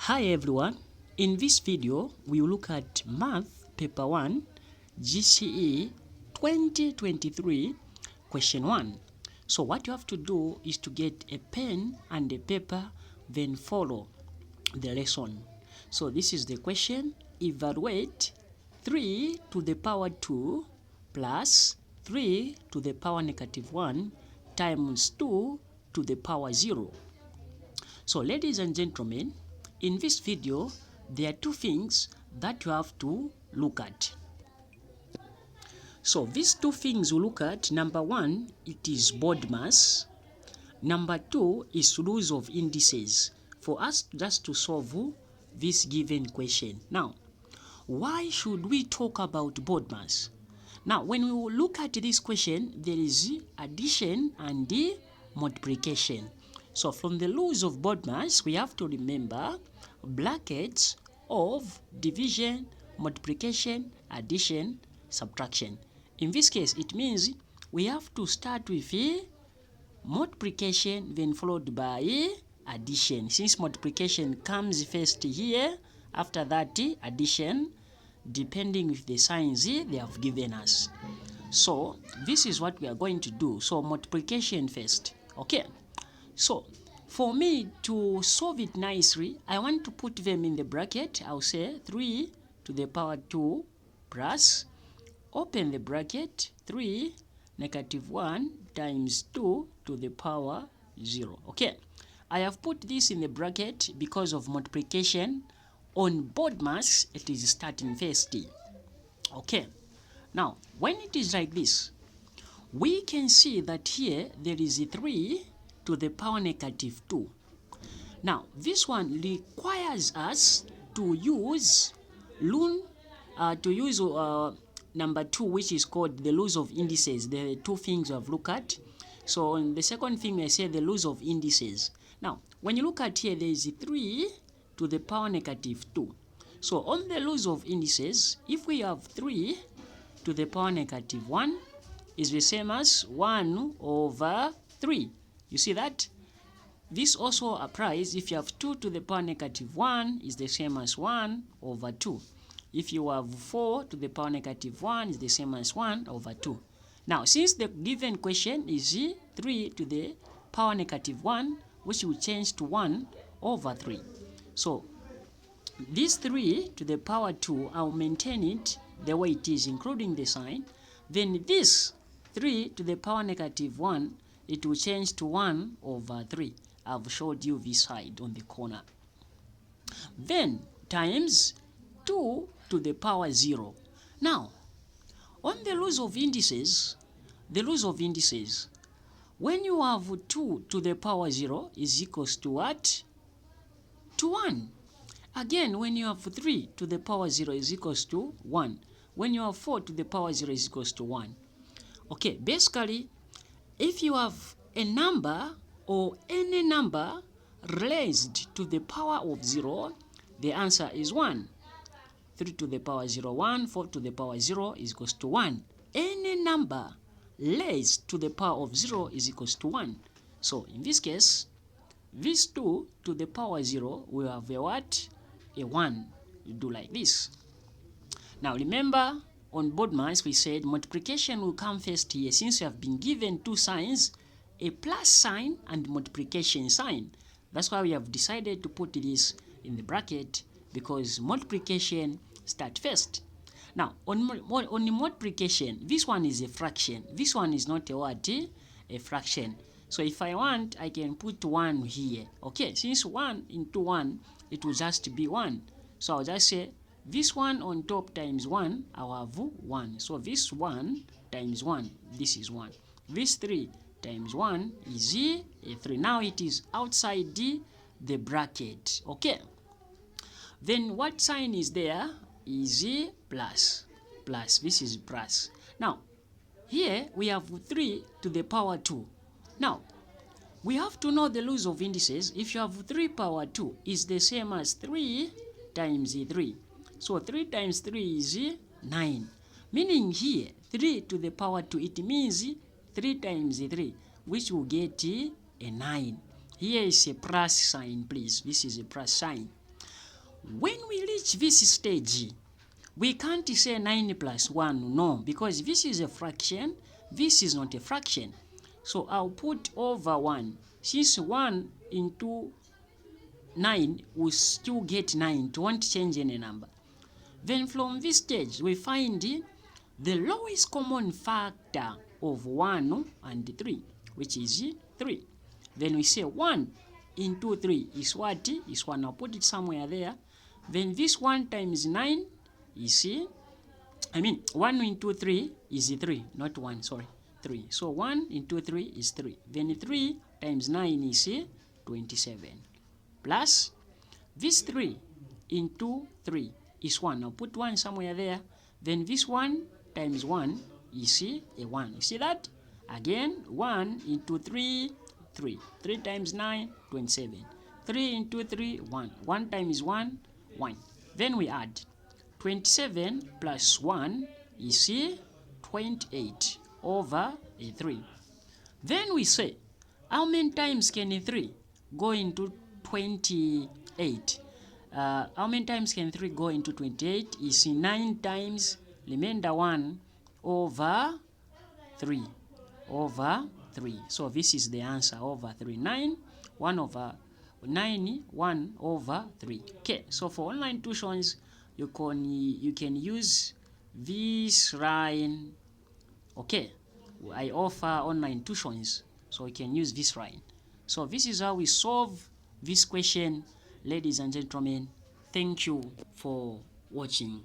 Hi everyone, in this video we will look at Math Paper 1 GCE 2023 question 1. So what you have to do is to get a pen and a paper, then follow the lesson. So this is the question: evaluate 3 to the power 2 plus 3 to the power negative 1 times 2 to the power 0. So ladies and gentlemen, in this video there are two things that you have to look at. So these two things we look at: number one, it is BODMAS. Number two is rules of indices, for us just to solve this given question. Now, why should we talk about BODMAS? Now, when we look at this question, there is addition and multiplication. So from the rules of BODMAS, we have to remember brackets of division, multiplication, addition, subtraction. In this case, it means we have to start with multiplication, then followed by addition. Since multiplication comes first here, after that addition, depending with the signs they have given us. So this is what we are going to do. So multiplication first. Okay, so for me to solve it nicely, I want to put them in the bracket. I'll say 3 to the power 2 plus, open the bracket, 3 negative 1 times 2 to the power 0. Okay, I have put this in the bracket because of multiplication. On BODMAS, it is starting first. Okay, now when it is like this, we can see that here there is a 3 to the power negative 2. Now this one requires us to use number 2, which is called the rules of indices. There are two things we have looked at. So on the second thing, I say the rules of indices. Now when you look at here, there is a 3 to the power negative 2. So on the rules of indices, if we have 3 to the power negative 1 is the same as 1 over 3. You see that? This also applies if you have 2 to the power negative 1 is the same as 1 over 2. If you have 4 to the power negative 1 is the same as 1 over 2. Now, since the given question is 3 to the power negative 1, which will change to 1 over 3. So this 3 to the power 2, I'll maintain it the way it is, including the sign. Then this 3 to the power negative 1, it will change to 1 over 3. I've showed you this side on the corner. Then times 2 to the power 0. Now, on the rules of indices, when you have 2 to the power 0 is equals to what? To 1. Again, when you have 3 to the power 0 is equals to 1. When you have 4 to the power 0 is equals to 1. Okay, basically, if you have a number or any number raised to the power of 0, the answer is 1. 3 to the power 0, 1, 4 to the power 0 is equals to 1. Any number raised to the power of 0 is equals to 1. So in this case, this 2 to the power 0 will have a what? A 1. You do like this. Now remember, on BODMAS we said multiplication will come first here, since you have been given two signs, a plus sign and multiplication sign. That's why we have decided to put this in the bracket, because multiplication starts first. Now on the multiplication, this one is a fraction. This one is not a what? A fraction. So if I want, I can put 1 here. Okay, since 1 into 1, it will just be 1. So I'll just say this one on top times 1, I'll have 1. So this 1 times 1, this is 1. This 3 times 1 is a 3. Now it is outside the bracket. Okay. Then what sign is there? Is a plus. Plus. This is plus. Now, here we have 3 to the power 2. Now, we have to know the rules of indices. If you have 3 power 2 is the same as 3 times 3. So 3 times 3 is 9. Meaning here, 3 to the power 2, it means 3 times 3, which will get a 9. Here is a plus sign, please. This is a plus sign. When we reach this stage, we can't say 9 plus 1, no, because this is a fraction, this is not a fraction. So I'll put over 1. Since 1 into 9 will still get 9, it won't change any number. Then from this stage, we find the lowest common factor of 1 and 3, which is 3. Then we say 1 into 3 is what? Is 1. I'll put it somewhere there. Then this 1 times 9 is 1 into 3 is 3, not 1, sorry, 3. So 1 into 3 is 3. Then 3 times 9 is 27. Plus this 3 into 3 is 1. I'll put 1 somewhere there. Then this 1 times 1 is a 1. You see that? Again, 1 into 3, 3. 3 times 9, 27. 3 into 3, 1. 1 times 1, 1. Then we add 27 plus 1 is 28 over 3. Then we say, how many times can 3 go into 28? How many times can 3 go into 28? Is 9 times remainder 1 over 3. Over 3. So this is the answer, over 3. 9, 1 over 9, 1 over 3. Okay, so for online tuitions, you can use this line. Okay, I offer online tuitions, so you can use this line. So this is how we solve this question, ladies and gentlemen. Thank you for watching.